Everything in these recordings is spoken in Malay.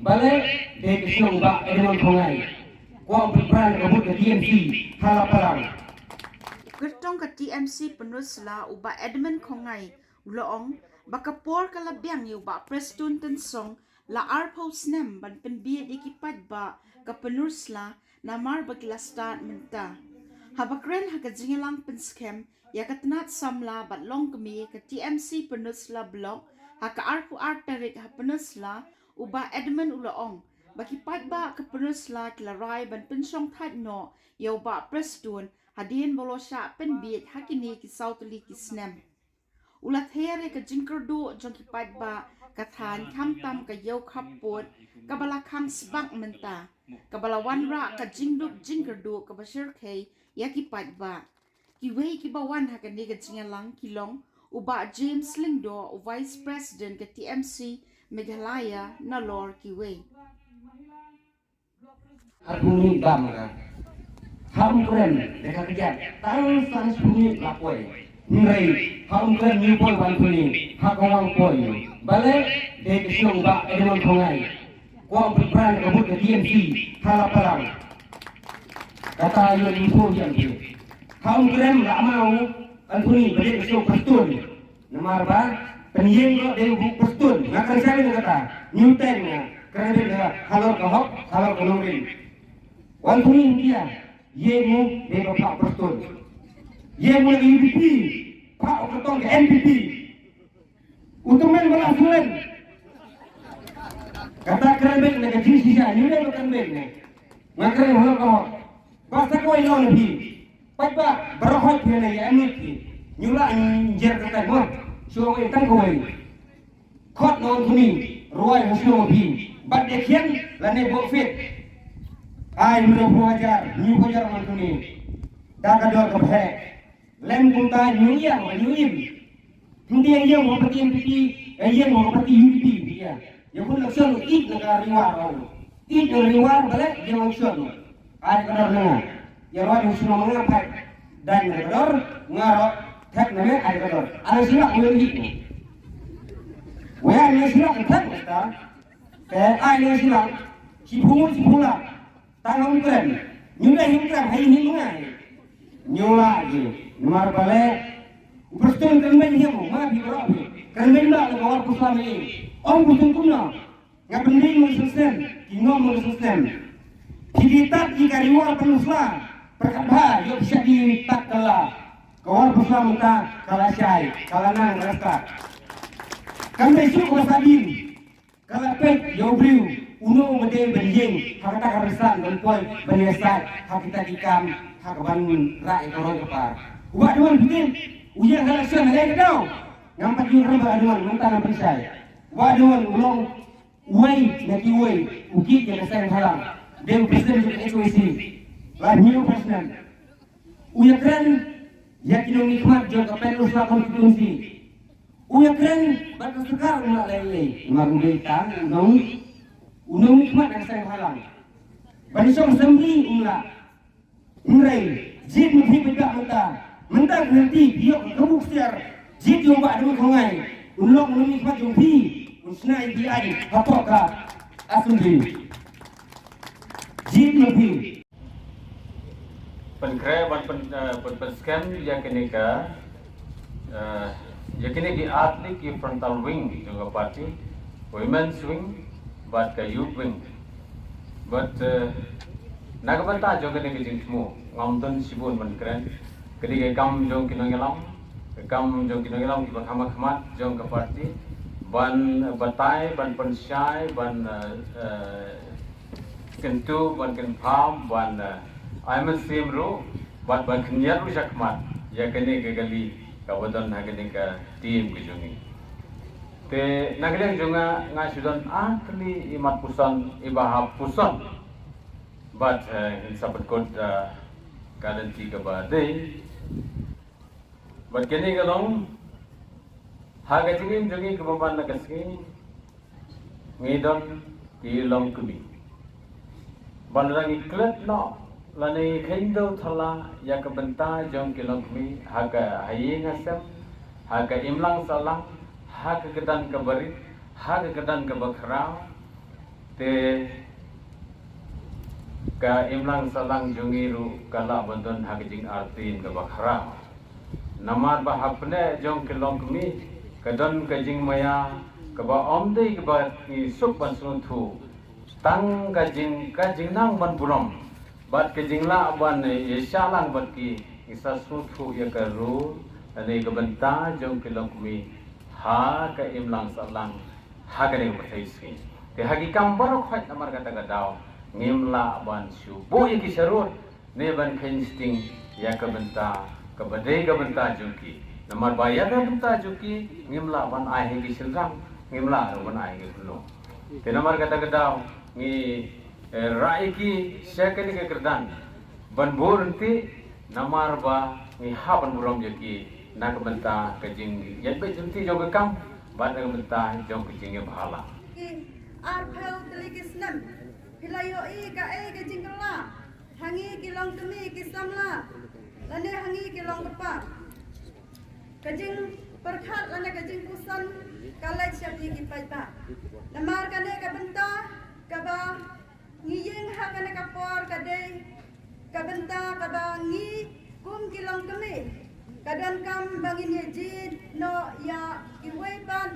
balik de kesung ba edemon kongai kuang berperan rebut ke TMC hala parang Gertong ke TMC penusla uba Edmund Kongai uloong bakapor kalabiang uba Prestun tensong la arpo snem ban penbiet ikipat ba ke penusla namar baglastan menta habakren hakajingelang penskem ya katenat samla bat long kemi ke TMC penusla blog haka arpu artarik ha penusla uba Edmund uloong bakipat ba ke penusla kilarai ban pensong tat no ya uba Prestun hadin bolosha penbiet hakini ki sautuli ki snem ulat here ka jingkerdu jong ki padba kathan kamtam ka yau khapot kabala khang sbak menta kabala wanra ka jingdup jingkerdu ka basir khei yaki padba ki wei ki bawan hakani ka jingalang kilong uba James Lingdo vice president ka TMC Meghalaya nalor ki wei Arhuni bam ka ham kren deka kejat tang sang sunyi lapoi ngai ham kren ni poi wan kuni hakawang poi balik de kesung ba edemon kongai kuang berperan rebut ke TMC hala parang kata yo info yang tu ham kren la mau Antuni balik kesung Prestun namar ba penyeng ko de bu Prestun ngakan saya kata Newton na keren dia halor kahok halor kolongin wan kuni dia ye mu de Pak Prestun ye mu MVP Pak Ketong ke MVP untuk main bola sulen kata kerembek na kecil sisa ni le kerembek na ngakren holo ko basta ko ino nabi pagba barohot na ya MVP nyula njer kata mo suong itang ko ai khot non kuni ruai hasno bi bad de kien la ne bo fit ai mro hajar ni hajar man kuni da ka dor ka phe lem kunta ni yang ni im hindi yang mo pati MPP yang mo pati UDP dia yang pun langsung ik na riwar ik na riwar bale yang langsung ai ka dor na ya ruai hasno mga phe dan ka dor ngaro thek na me ai ka dor ai sila ko ni Wah, ni silang kan kita. Ai ni silang. Si pula. Tangan keren. Nyula hingkram hai hingungai. Nyula je. Nomor bale. Prestun kermen himu, ma bi ro bi. Kermen ba ko war pusam ni. Om butun kuna. Ngabending mo sistem, kino mo sistem. Kiditat jika riwar penusla. Perkabha yo bisa ditak kala. Kawar pusam ta kala syai, kala nang rasta. Kami suka sabin, kalau pek jauh beliau, uno mende benjing, hak kita karisan dan poin benesat, hak kita dikam, hak bangun rakyat orang kepar. Ubat dewan bikin, ujian kalasan ada kedau, ngampat juga rambut dewan mentang perisai. Ubat dewan ulong, uai nanti uai, ukit yang saya halang, dem presiden juga ekoisi, lah new president. Uya keren, yakin nikmat juga penuslah konstitusi. Uya keren batas sekarang nak lele marudai tang unong nikmat yang saya halang banisong sembri ula ngai jid mesti beda mentang nanti biok kebuk siar jid jomba dengan kongai unong nikmat jompi unsnai di ai hapoka asumbi jid mesti penkre ban scan yang kenika yakini di atlet ki frontal wing juga parti women's wing but ka youth wing but nagabanta juga ni kijing semua ngamton sibun man keren kedi kam jong kinongelam ki ban hamat jong ka parti ban batai ban pensyai ban kentu ban kenpam ban aiman simru ban kenyar rusakmat yakini gagali kawadan haging ka team kejungi. Te nagling juga ngasudan kali imat pusan ibahap pusan. But in sabat kod kadan tiga badai. But kini kalong haga tingin jungi kebamban nagaski ngidon ilong kumi. Bandrang iklet no lani kendo thala ya kebenta jong kilong kumi haga haying asem haga imlang salang haga kedan keberit haga kedan kebakrau te ka imlang salang jungiru kala bandon hagijing artin ka bakhara namar bahapne jong kelong kemi kadon kajing maya ka ba omdei ka ba ni suk ban suntu tang kajing nang ban burom bat kajing la ban ye shalang bat ki isa suntu ya karu ane ka banta jong kelong kemi ha ka imlang salang ha ka ne batai skin te hagi kambar khwat namar kata gadau ngimla ban shu bo ye ki sharut ne ban kensting ya ka banta ka badai ka banta jungki namar bayar ka banta jungki ngimla ban ai he ki silram ngimla ban ai ki kulo te namar kata gadau ngi rai ki sekali ke kerdan ban bornti namar ba ngi ha ban burom je ki na ka banta ka jing yat be jungti jong ka kam ban ka banta jong ki jing bhala arpel telikisnem Hilayo ka jingkala hangi kilong temi kisamla lane hangi kilong kepa kajing perkhat lane kajing pusan kalai syapi kipaita namar kane ka benta ka ba ngiyeng ha kane ka por kadai ka benta ka ba ngi kum kilong kemi kadan kam bangin yajid no ya iwaipan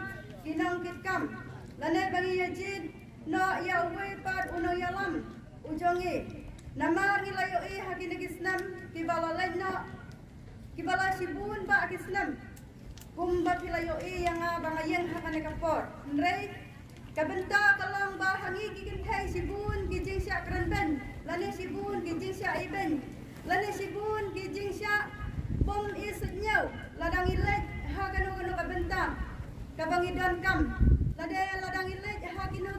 kinong kitkam lane bangin yajid no ya uwe pad uno yalam ujongi namar ngilayo hakina kisnam kibala laino kibala sibun ba kisnam kumba pilayo yang bangayeng hakane kapor nrei kabenta kalang ba hangi kikintai sibun kijing sya kranben lane sibun kijing sya iben lane sibun kijing sya bom isutnyau ladang ilek hakano kano kabenta kabangidon kam lade ladang ilek ha kino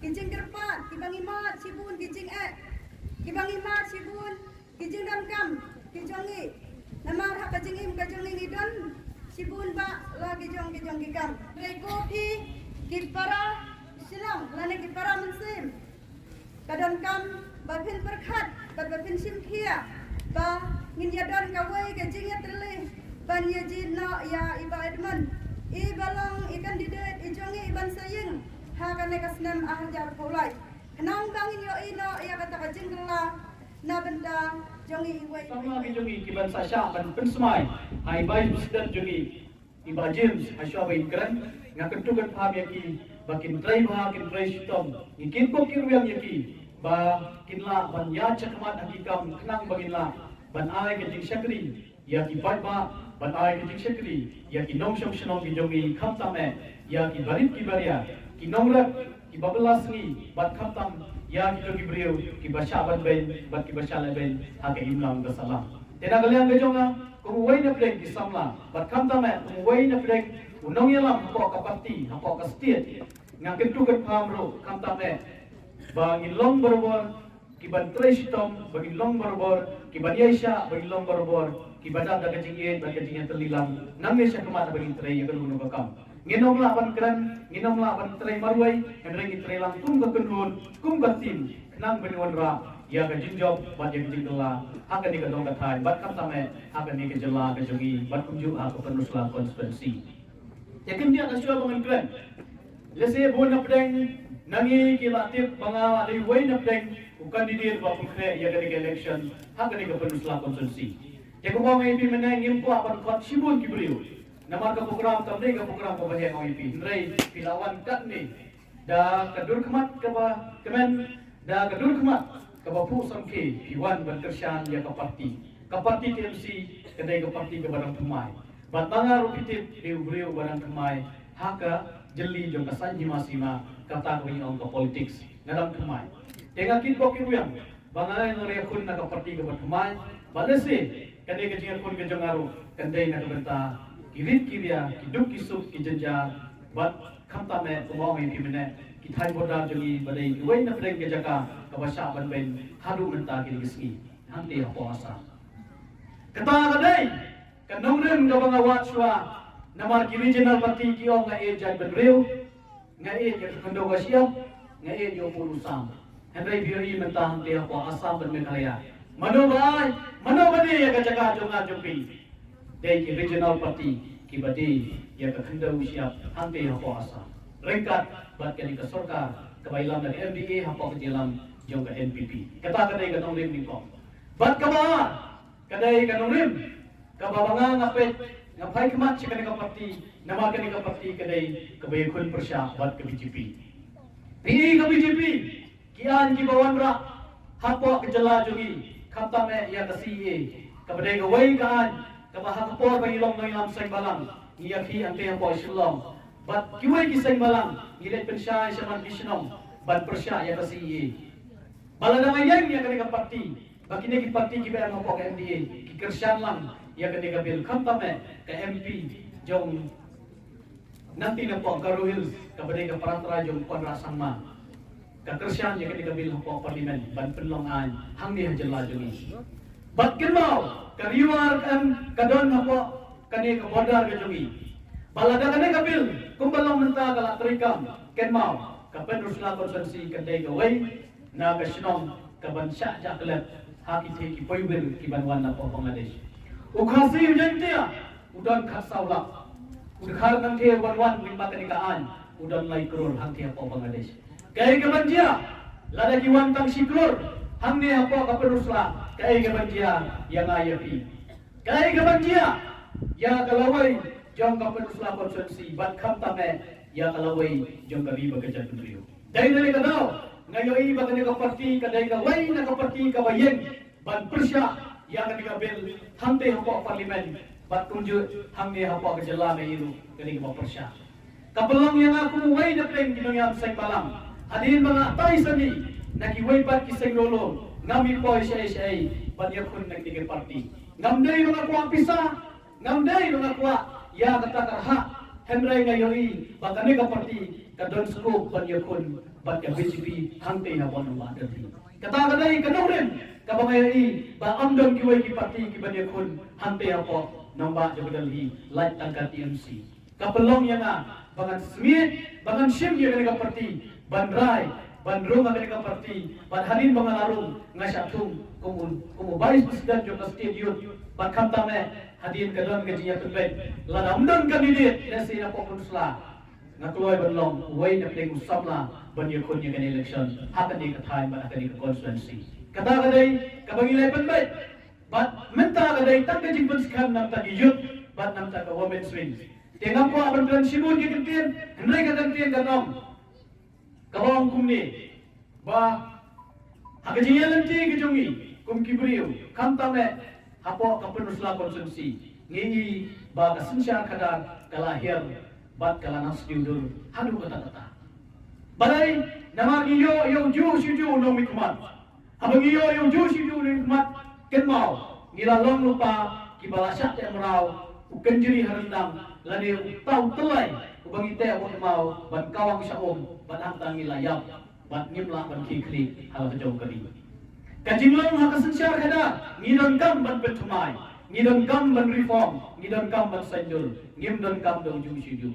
kijing kerpat kibangi mat sibun kijing kibangi mat sibun kijing dan kam kijongi namar ha kajingim kajongi ngidon sibun ba la kijong kikam rego pi kipara silang lane kipara mensim kadon kam bapin perkhat bapin simkhia ba ngin yadon kawai kajingnya terleh ban yajin no ya iba edman I balong ikan didet ijongi iban saying ha kane kasnam ahjar paulai kenang bangin yo ino ya kata kajing kela na benda jongi iwai sama ki jongi kiban sasha ban pensmai hai bai presiden jongi iba james aswa bain kran ngakentukan paham yaki bakin trai bah kin trai sitom ngikin ko kiruyang yaki ba kinla ban ya cakmat hakikam kenang baginla ban ai kajing syakri yaki ba ban ai ki shakri ya ki nong shom shnom ki jongi khamtame ya ki barit ki baria ki nongrak ki babelas ni bat khamtam ya ki jongi brio ki basha ban ben bat ki basha le ben ha ke imlam da salam tena kalian ke jonga ko wai na plek ki samla bat khamtame ko wai na plek unong yalam ko ka parti ko ka state ngaken tu kan pham ro khamtame ba ngilong borobor ki ban trestom bagi long borobor ki ban yaisha bagi long borobor ibadah da kajing ban kajing terlilang nangis ya kemana bagi tray yang gunu bakam nginom la ban kran nginom la ban tray marwai henry tray lang kum ka kunun kum ka tim nang benwan ra ya kajing job ban ya kajing la akan ni kadong kathai bat kam tame akan ni ke jela ke jogi bat kunju aku penusla konstituensi yakin dia nasional bangan kran lese bon na pedeng nangi ki latip banga ali wai na pedeng kandidat ba pukre ya ke election akan ni ke penusla konstituensi Jika kau mengipi menang impu akan kuat sibun kiberiu. Namar ke program tamde ke program kau bahaya mengipi. Nrai pilawan kat ni. Da kedur kemat keba kemen. Da kedur kemat keba pu samke piwan berkersian ya ke parti. Ke parti TMC kedai ke parti ke barang kemai. Batanga rupitip beriu barang kemai. Haka jeli jom kesan jima kata kau ingin ke politik ngadam kemai. Tengah kit bokir yang bangai nore kun nak ke parti ke barang kemai. Balesi kandai kejingan pun kejongaru kandai nak benta kirit kiria kiduk kisuk kijenja bat khamtame tumau mai pimene kithai bodar jogi badai duai na preng kejaka kabasha ban ben hadu menta kiri giski hante ho asa kata kadai kanongren gabanga watchwa namar kiri jenal parti ki ong nga e jai benreu nga e ke kando gasia nga e yo purusam henry biori menta hante ho asa ban menaya Mano badi ya kacaka jonga jompi dai ki regional party ki badi ya ka khanda usia hante ho asa rengkat bat kali ka sarkar kabailam dari MDA hampa kejelam jong ke NPP. Kata kadai kanong rim ni kong. Bat kaba kadai kanong rim kababanga ngapet ngapai kemat si kanika parti nama kanika parti kadai kabayakun persya bat ke BJP. PI ke BJP kian ki bawan ra hampa kejela jongi kata me ya ke CA kabadai gawai kaan kabah kapor bangilong ng sang balang ngiyaki ante hampa isulong. Bat kiwai kisang balang ngilet pensya siya man bisnong bat persya ya ke CA. Bala namayang ya kanika parti bakini ki parti ki ba hampa ke MDA ki kersyan lang ya kanika bil kanta me ke MP jong nanti na po karuhil kabadai ka parantara jong konrasang ma kakersyan ya kanika bil hampa parlimen ban penlongan hang ni hajala jongi. Bat kenmau kariwar kan kadon hampa kani ka bodar ka jongi. Balada kani ka bil kumbalong menta kala trikam kenmau kapen rusla konsensi kadai gawai na kasinong kabansya jaklet haki te ki poiber ki banwan na po Bangladesh. Ukhasi ujantia udan khasaula ukhar nang te banwan limba kanikaan udan lai kror hang te po Bangladesh. Kai kabanjia lada ki wantang siklor hang ne po kapen rusla kai kabanjia yang ayapi. Kai kabanjia ya kalawai jong kapen rusla konsensi bat kham tame ya kalawai jong kari bagajan pendrio. Dai dai kadau ngayoi bagani ka parti kadai ka wai na ka parti ka bayeng ban persya ya kadai bil hante hampa parlimen bat kunju hangge hampa kejela me iru kadai ka persya. Kapelong yang aku wai na pleng kinong sang balang. Hadin mga tay sani nakiwai pat kisang lolo ngami po siya ban yakun nagtigil parti. Ngamday mga kuwa pisa ngamday mga kuwa ya katakarha Henry ngayoi bagani ka parti kadon scope ban yakun bat ka BJP hangte na bon ba dati kata kadai kanawren kabangay ba amdon kiwai ki parti ki ban yakun hangte apo namba jabadalhi light tangka TMC kapelong yang bangan smith bangan sim ya ka parti ban rai ban roma ka parti ban hadin bangalarung ngasatung kumu vice president jo state youth ban kantame hadin kadon gajinya pembet lada amdon kandidat nasi na populsla ngakloy banlong way na pleng usamla ban yakun yang election hakan di kathay ban akan di constituency kata kadai kabangilay penbet bat menta kadai tak kajing benskam nam tagi youth bat nam tak women's wing tengam ko aban plan sibun ki kentien hendai ka kentien kanom kabong kumni ba hakajing yelanti kijongi kum kibriu kantame hapo kapenusla constituency ngi ba kasensyar kadar kalahir bat kalanas diudur hadu kata-kata balai namar iyo yung ju siju no mikmat abang iyo yung ju siju no mikmat kenmau ngilalong lupa kibalasyak te merau ukenjiri harendang lani tau telai ubang ite abang mau ban kawang syaum ban hantang ilayap bat ngimla ban kikli hal kejong kali kajinglong hakasensyar kada ngidon kam ban petumai ngidon kam ban reform ngidon kam ban sanjul ngimdon kam do ju siju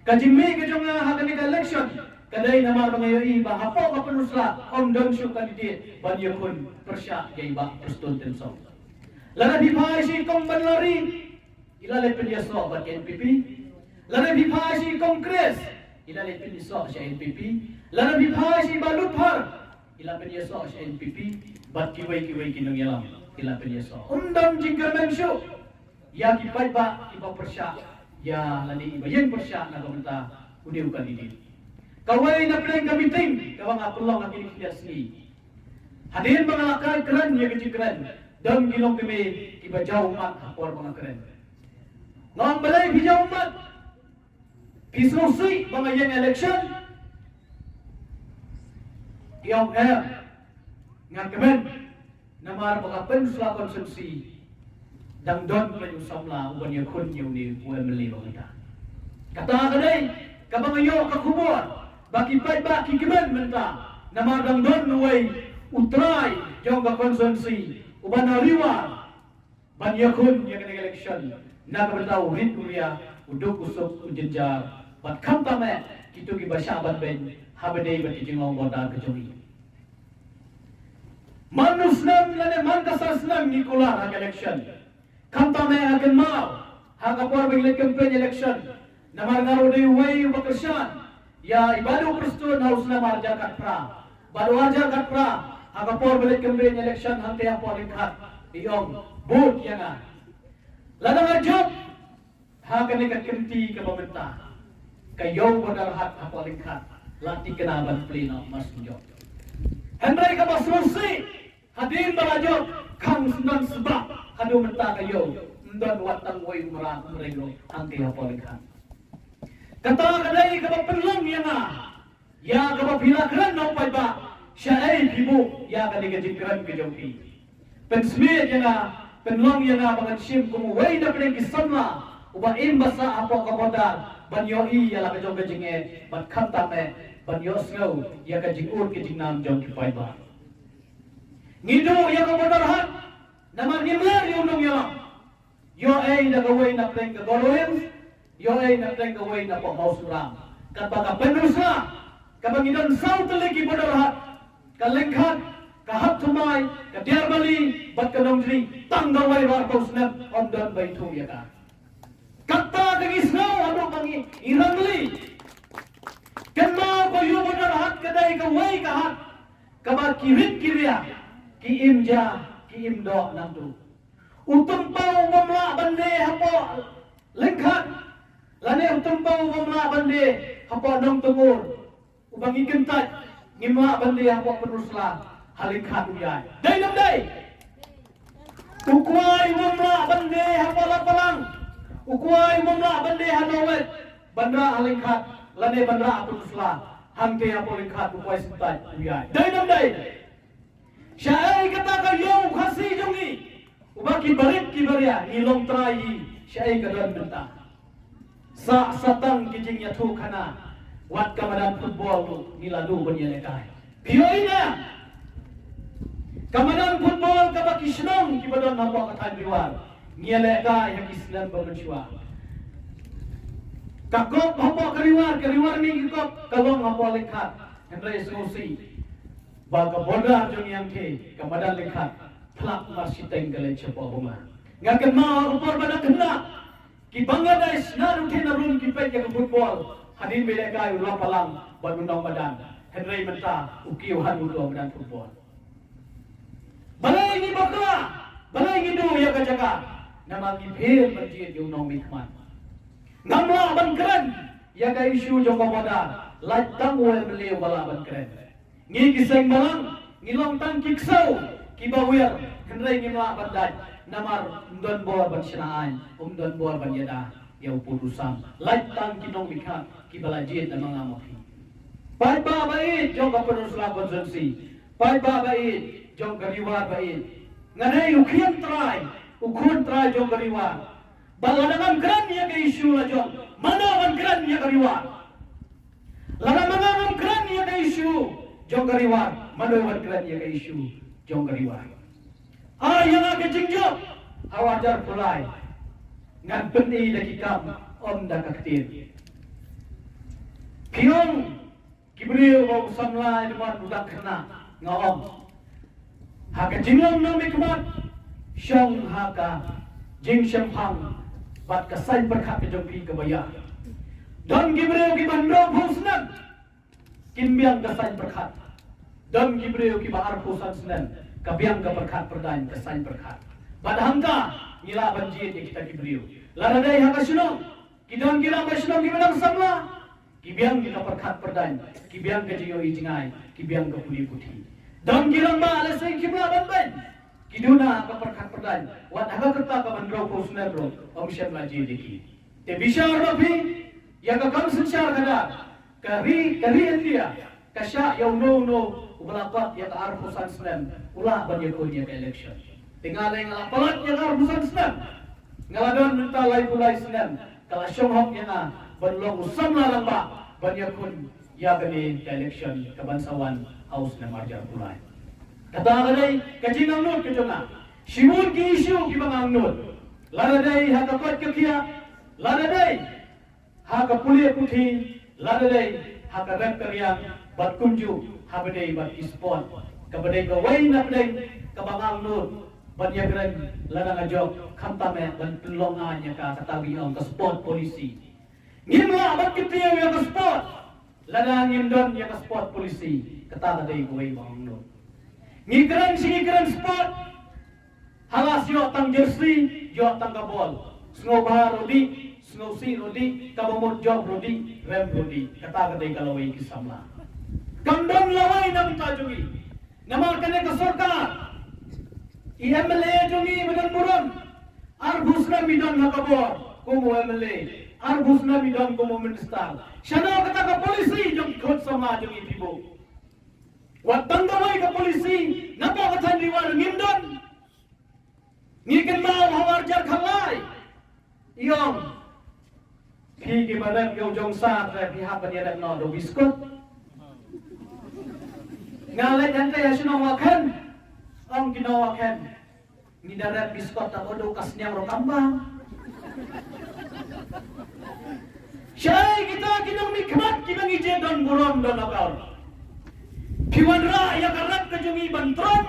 kajimi kejonga hakani election kadai nama bangayoi ba hapo ka penusla ondon syu kandidat ban yakun persya gaiba prestun tensong lana dipai si kong ban lari ilale penyaso ban NPP lana dipai si kongres ilale penyaso sa NPP lana dipai si baluthar ila penyaso sa NPP bat kiwai kinong yalam ila penyaso ondon jingkermen syu ya kipai ba iba persya ya lani ibayeng persya na gamenta udiw kandidat kawai na pleng kamiting kawang apulong ang kinikiyasni hadin mga lakay keren ya kecil keren dan gilong kami ibajaw umat hapor mga keren ngawang balay bijaw umat pisrusi mga yang election iyong nga kemen namar mga pensla konsumsi dang don playu samla uban yakun yung ni UMLA bangita kata kadai kabangayo kakubor baki baki kemen menta nama dang don nuway utray jong ka konsensi uban nariwa ban yakun yang kena election na kabataw rin kuria uduk usok ujenjar bat kamtame kitu ki basyaban ben habadei bat kijingong bodar kejongi manusnam lane mankasasnam nikola hak election kamtame akan mau hak apor bagi campaign election namar ngaro dei way bakasyan ya ibadu Kristun harus nama ajar kat pra. Badu ajar kat pra. Agapor balik campaign election hante apa lingkat. Iyong boot yang ladang ajok. Hakan ikat kenti ke pemerintah. Kayo berdarhat apa lingkat. Lati kenaban pleno mas jok. Hendrai ka masrusi. Hadin balajok. Kang senang sebab. Hadu mentah kayo. Ndan watang way merang merenglo. Hante apa lingkat. Kata kadai ka penlong yang ya ka pila kran no pai ba. Syai bibu ya ka digajikran ke jauhi. Pensme yang penlong yang bangan sim kumu way na pring kisamla. Uba imbasa apa ka bodar. Banyoi ya la ka jong gajinge ban khamtame banyo sngau ya ka jingur ke jingnam jong ki pai ba. Ngidu ya ka bodar hat. Namar ngimler yunong ya. Yo ay nagaway na pring ka goloyens. Yo ay nagteng gawin na po hausuram. Kapag penusla, kapag inon sao taligi bodorhat, kalengkat, kahap tumay, kadiarbali, bat kanong diri, tanggaway warkos na ondan bay tuyaka. Kata kagisnaw, ano bang irangli? Kenma ko yung bodorhat, kaday kaway kahat, kapag kirit kirya, kiimja, kiimdo nangdu. Utumpaw mamla bande hapo, lengkat, lani utumpaw mamla bande hapo nong tumur. Ubang ikentat ngimla bande hapo penusla halingkat uyay. Day nam day. Ukway mamla bande hapo lapalang. Ukway mamla bande hanawet. Bandra halingkat lani bandra penusla hangte hapo lingkat ukway sintat uyay. Day nam day. Syai kata kayo kasi jongi. Ubaki balik kibarya nilong trai syai kadan bentah. Sa satang kijing yatu kana wat kamadan football tu niladu banyalekai. Piyoina. Kamadan football kabaki senong kibadan nampak katan riwar. Ngialeka yang Islam bermensyua. Kakop apa keriwar ni kikop kalong apa lekat. Hendrai solusi. Baga bodar jong yang ke kamadan lekat. Plak marsiteng kalian cepat rumah. Ngakan mau rupor pada kena. Ki Bangladesh naru tenarun ki pek ke football. Hadin belaka ulang palang bandung badan. Henry menta ukiu hanu ulang badan football. Balai ni bakla. Balai ni do ya kajaka. Nama ki phir masjid yung nong mikman. Namla ban keren. Ya ka isu jong badan. Laj tang wel beliau bala ban keren. Ngi kiseng balang ngilong tang kiksau. Kibawir, henry ngimla bandai, namar umdon bor ban sinaan, umdon bor ban yada, yau putusam, lait tang kinong mikha, kibalajit na mga mafi. Pai ba bait, jong kapenusla konsensi, pai ba bait, jong kariwar bait, nganay ukhian try jong kariwar, baladangan kran niya ke isu la jong, manawan kran niya kariwar, lalamangan kran niya ke isu, jong kariwar, manawan kran niya ke isu. Jong kariwar. Yang agak jengjok. Awajar pulai. Ngan peni lagi kam. Om dah kaktir. Kiong. Kibriu bau samla ilmuan budak kena. Ngom. Haka jinglong nang mikmat. Syong haka. Jing syempang. Bat kasay berkat kejongki kebaya. Dan kibriu kibandro pusnag. Kimbiang kasay berkat. Dan gibreu ki bahar pusan senen kabiang ka berkat perdan kesan berkat badhangka ngila banjir di kita gibreu laradai haka sunong kidon kila ba sunong gimenang samla kibiang kita berkat perdan kibiang ka jiyo ijingai kibiang ka puli putih dan gilang ba alasai kibla banban kiduna ka berkat perdan wat haka kerta ka bandro pusan bro omsyan majid diki te bishar rofi ya ka kam sensyar kada kari India kasya yaw no ubalapat ya ka arpusan senen ulah banyakon ya ka election tingalay nga lapalat ya ka arpusan senen ngaladon minta lay pulay senen kala syonghok ya nga banlong usam lang ba banyakon ya ka ni election kabansawan house na marjar pulay kata kanay kajingang nun kajona simun ki isu ki mga nun laraday hakapot kakiya laraday hakapuli puti laraday hakarat karyang bat kunju habadai bat ispon kabadai gawai napdai kabangang nur banyagran ladang ajok khamtame ban pelonganya ka katawi ang ka sport polisi ngimla bat kitiyaw ya ka sport Lada ngindon ya ka spot polisi kata tadi gue bang no. Ngikeren spot halas yo tang jersey yo tang kabol. Sngo bahar rodi, sngo si rodi, kabamot job rodi, rem rodi. Kata tadi kalau gue kisamla. Kandang laway nam tajungi. Namal kene ka sarkar. IMLA jungi badan muram. Arbusna bidon hakabor. Kumu MLA. Arbusna bidon kumu minister. Shano kata ka polisi jong khot sama jungi tibo. Watang gawai ka polisi. Napa kata liwar ngindon. Ngiken mau hawar jar khalai. Iyong. Ki badan yo jong sa pihak penyedak no do biskut. Ngalet hante ya sinawakan ang ginawakan ni darat biskot tak odo kasnyang ro kambang syai kita kinang mikmat kinang ije dan buron dan akal piwan ra ya karat kejungi bantron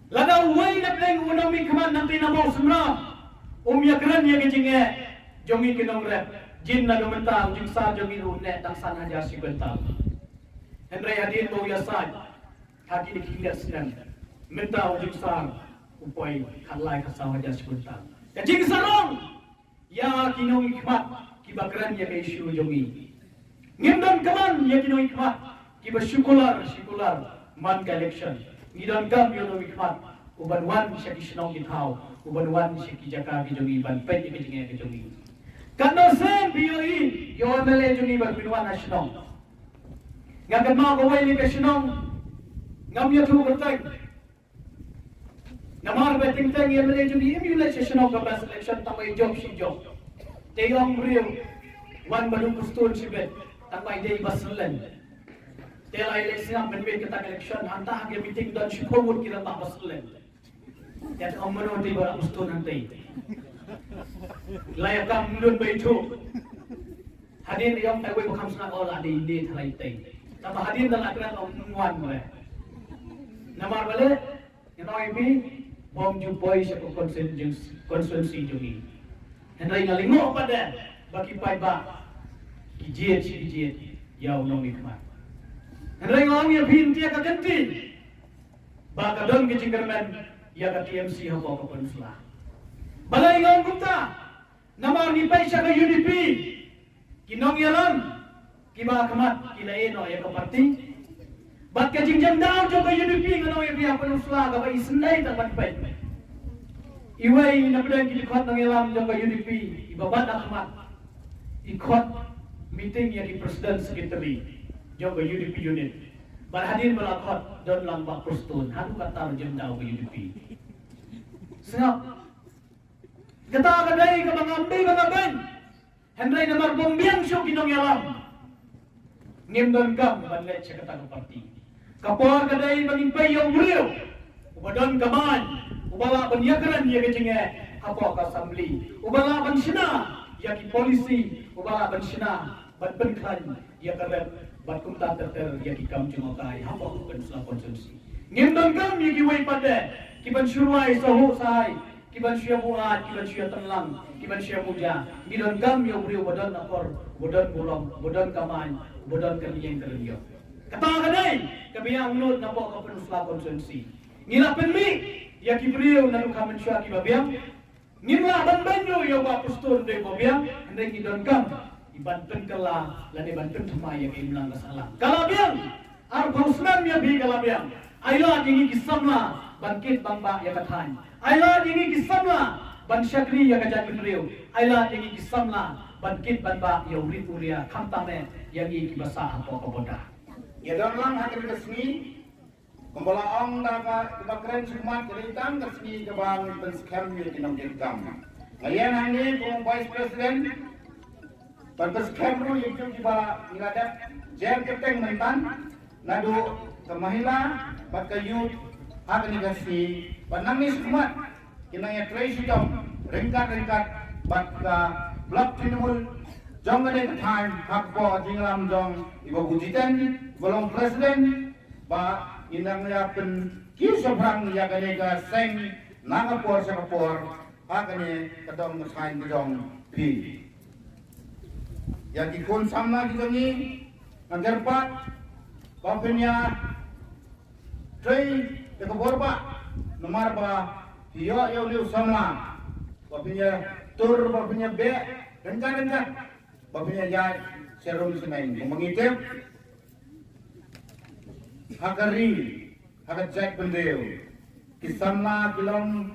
lada uway na pleng unang mikmat nanti na mau semra yakran ya kejinge jongi kinang rep jin na gumentang jing sa jongi rune tang sana jasi bentang Henry Hadin mau yasan haki dikingat senang minta ujung sang upoi kalai kasawa jas sebentar kajing sarong ya kinong hikmat kibakran ya isu jongi ngimdan kaman ya kinong hikmat kiba syukular man election ngidon gam yo hikmat uban wan siya kisnong githaw uban wan siya kijaka jongi ban pet ke jongi kano sen bioi yo mele jongi ban binwan nasional ngakan mau kawai ni kasinong ngam ya tu bertang namar beting tang ya mele judi emulate session of the election tamai job si job teyong real wan balung pustun si bet tamai dei baslen telai election ben bet kita election hanta hage meeting dan si komut kira tak baslen ya omno di bara pustun hantai layak kam ndun baitu hadin yom tai we bakam sana ola di inde thalai tai Tama hadin dalam akhirat omnuan boleh. Namar boleh, yang ini bom jumpai siapa konsensi jungi. Henry ngalingo pada bagi paiba, kijiet ya unong nikmat. Henry ngomong ya binti ya kaganti, baka don kecingkerman ya ka TMC hako kapansla. Balai ngomong kita, namar nipai siya ka UDP, kinong yalan. Kiba kamat kila eno ya parti bat ka jingjang daw jo ka UDP ngano ya biya penusla ka ba isnay ta patpay iway na pedang kilikot ng ilam jo ka UDP ibabat kamat ikot meeting ya di presiden secretary jo ka UDP unit barhadin malakot don lang ba prustun hanu katar jam daw ka UDP sengap kata kadai ka mangambi mga ben Henry na marbombiang syo kinong yalam ngimdon kam banlet siya kata parti kapor kadai mangimpay yung beliau ubadon kaman ubala penyakaran dia kecenge kapor kasambli ubala pensina ya ki polisi ubala pensina bat penklan ya karet bat kumta terter ya ki kam cumakai kapor pensila konsumsi ngimdon kam ya ki way pada ki pensuruai sahu sai ki pensuya buat ki pensuya tenlang ki pensuya muja ngidon kam ya beliau badon akor badon bulong badon kaman bodon kerjeng kerja. Kata kadai, kabiang nut nabo ka penusla konsumsi. Ngila penmi, ya kibriu nanu kamen syua ki babiang. Ngila ban banyo ya ba pustun de babiang, hendak idon kam iban penkela lan iban pentuma ya ke imlang kasalah. Kalabiang, ar pausman ya bi kalabiang. Aila dingi kisamla bangkit bangba ya kathan. Aila dingi kisamla ban syakri ya kajat kibriu. Aila dingi kisamla bangkit banba ya urip uria kamtame yang iki basah apa kaboda. Ya don lang hati resmi kumpala ong daga kebakran sumat keritang resmi kebang penskam ya kinong jengkam. Ngayon hani kung Vice President penskam ru yung kibala niladak jem keteng mentan nadu kemahila bat ka youth hak negasi panangis sumat kinang ya tray sitom ringkat bat ka blok tinul jong ada time hakpo jinglam jong ibu bujitan belum presiden ba inang ya pen kisah perang ya kanega seng nangapor hakane kadang ngesain jong pi yang dikon sama gitu ni angker pat bapinya trei ke borba nomor ba hiyo yo liu sama bapinya tur bapinya be rencan bapinya ya serum senain mengitip hakari hakat cek pendeu kisamna kilom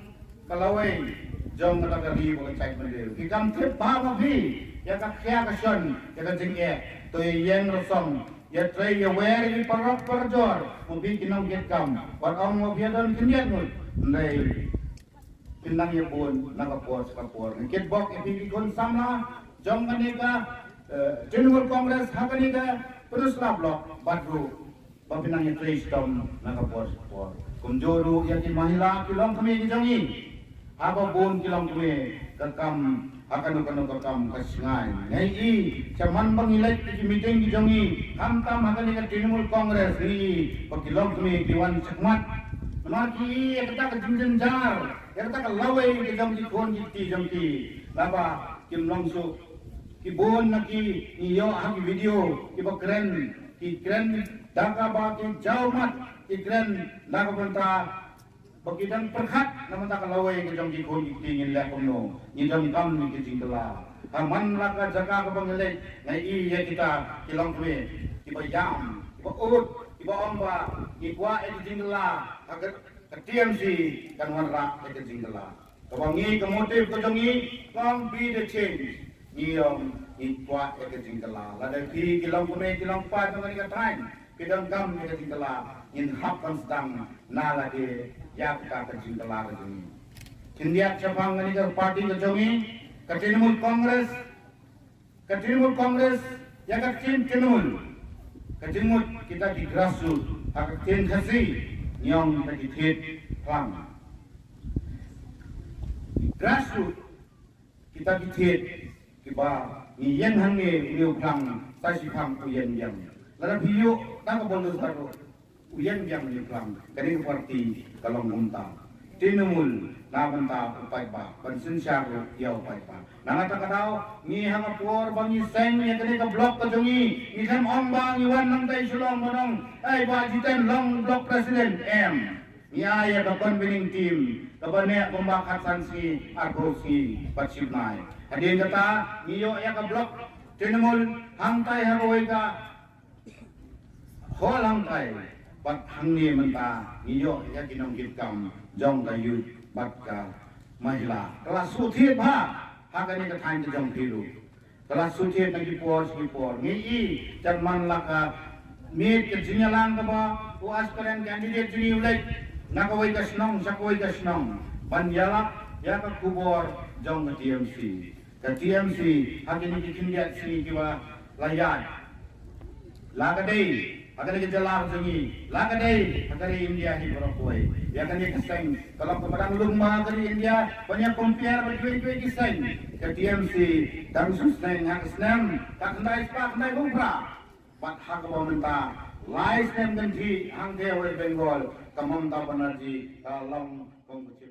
kalawai jong hakari boleh cek pendeu kikam tip pa bapi ya kakya kason ya kajingye to yen rosong ya tray ya wer ni parok parjor mobi kinong kitkam war ang mobi don kinyan mo ndai pinang ya bun nakapor kapor kit bok ipi kon samna jong kaneka Trinamool Congress hakaneka penusla blok badru babinang ya tray stom nakapor kapor kumjoru ya ki mahila kilong kami kijongi apa bun kilong kami kakam akan kam kasingai ngai i chaman bangilai ki meeting ki jongi hamtam akan ni Trinamool Congress ni pakilong kami diwan sakmat manaki ekta ka jingjen jar ekta ka lawai ki jongi kon ki jongi laba kim longsu ki bon naki iyo hak video ki kren daka ba ki jaumat ki kren daka banta Pagkidang perhat naman takalaway kajang jikon itingin lekom no nidang kam ni kijingkala kaman laka jaga ka pangilit na iya kita kilang kami iba yam iba urut iba omba ikwa kijingkala agar TMC kan wanra kijingkala kawangi kemotif kajangi kang be the change niyong ikwa kijingkala ladai ki kilang kami kilang pa naman ka time kidang kam ni kijingkala in happens dang nalade yak ka kajingkala kajing India chapang ngani ka party kajongi Trinamool Congress ya ka Trinamool kajingmut kita di grassroots ak tin khasi nyong ta di thit phang grassroots kita di thit kiba ni yen hang ni liu phang ta si phang ku yen yang la biu ta ka bonus ta uyan yang nyeplang kani parti kalau munta Trinamool nabanta upai ba pansin syaru ya upai ba nangata kadao ni hanga por bangi seng ya kani ka blok ka jongi ni kam omba iwan nang tai sulong monong ai ba jiten long blok president ni aya ka convening team ka bane pembakat sansi argosi pachipnai hadin kata niyo ya ka blok Trinamool hangtai haroi ka holang kai bat hangni menta iyo ya kinong kitkam jong kayu bat ka mahila kelas suthi ba hakani ka thain ka jong thilu kelas suthi na kipor ni i charman laka meet ke jinyalang ka ba u aspirant candidate juni ulai nakawai ka snong sakawai ka snong banjala ya ka kubor jong ka TMC hakini kikindiat sini kiwa layat lagadai akan kejalar jengi lagadai akan India hi berokoi ya kan dia keseng kalau kepadang lumba dari India banyak compare berdua kiseng ke TMC dan suseng hak senam tak kendai spak kendai bumbra pat hak pemerintah lai senam ganti hang dia West Bengal kamam ta banerji long kongkucip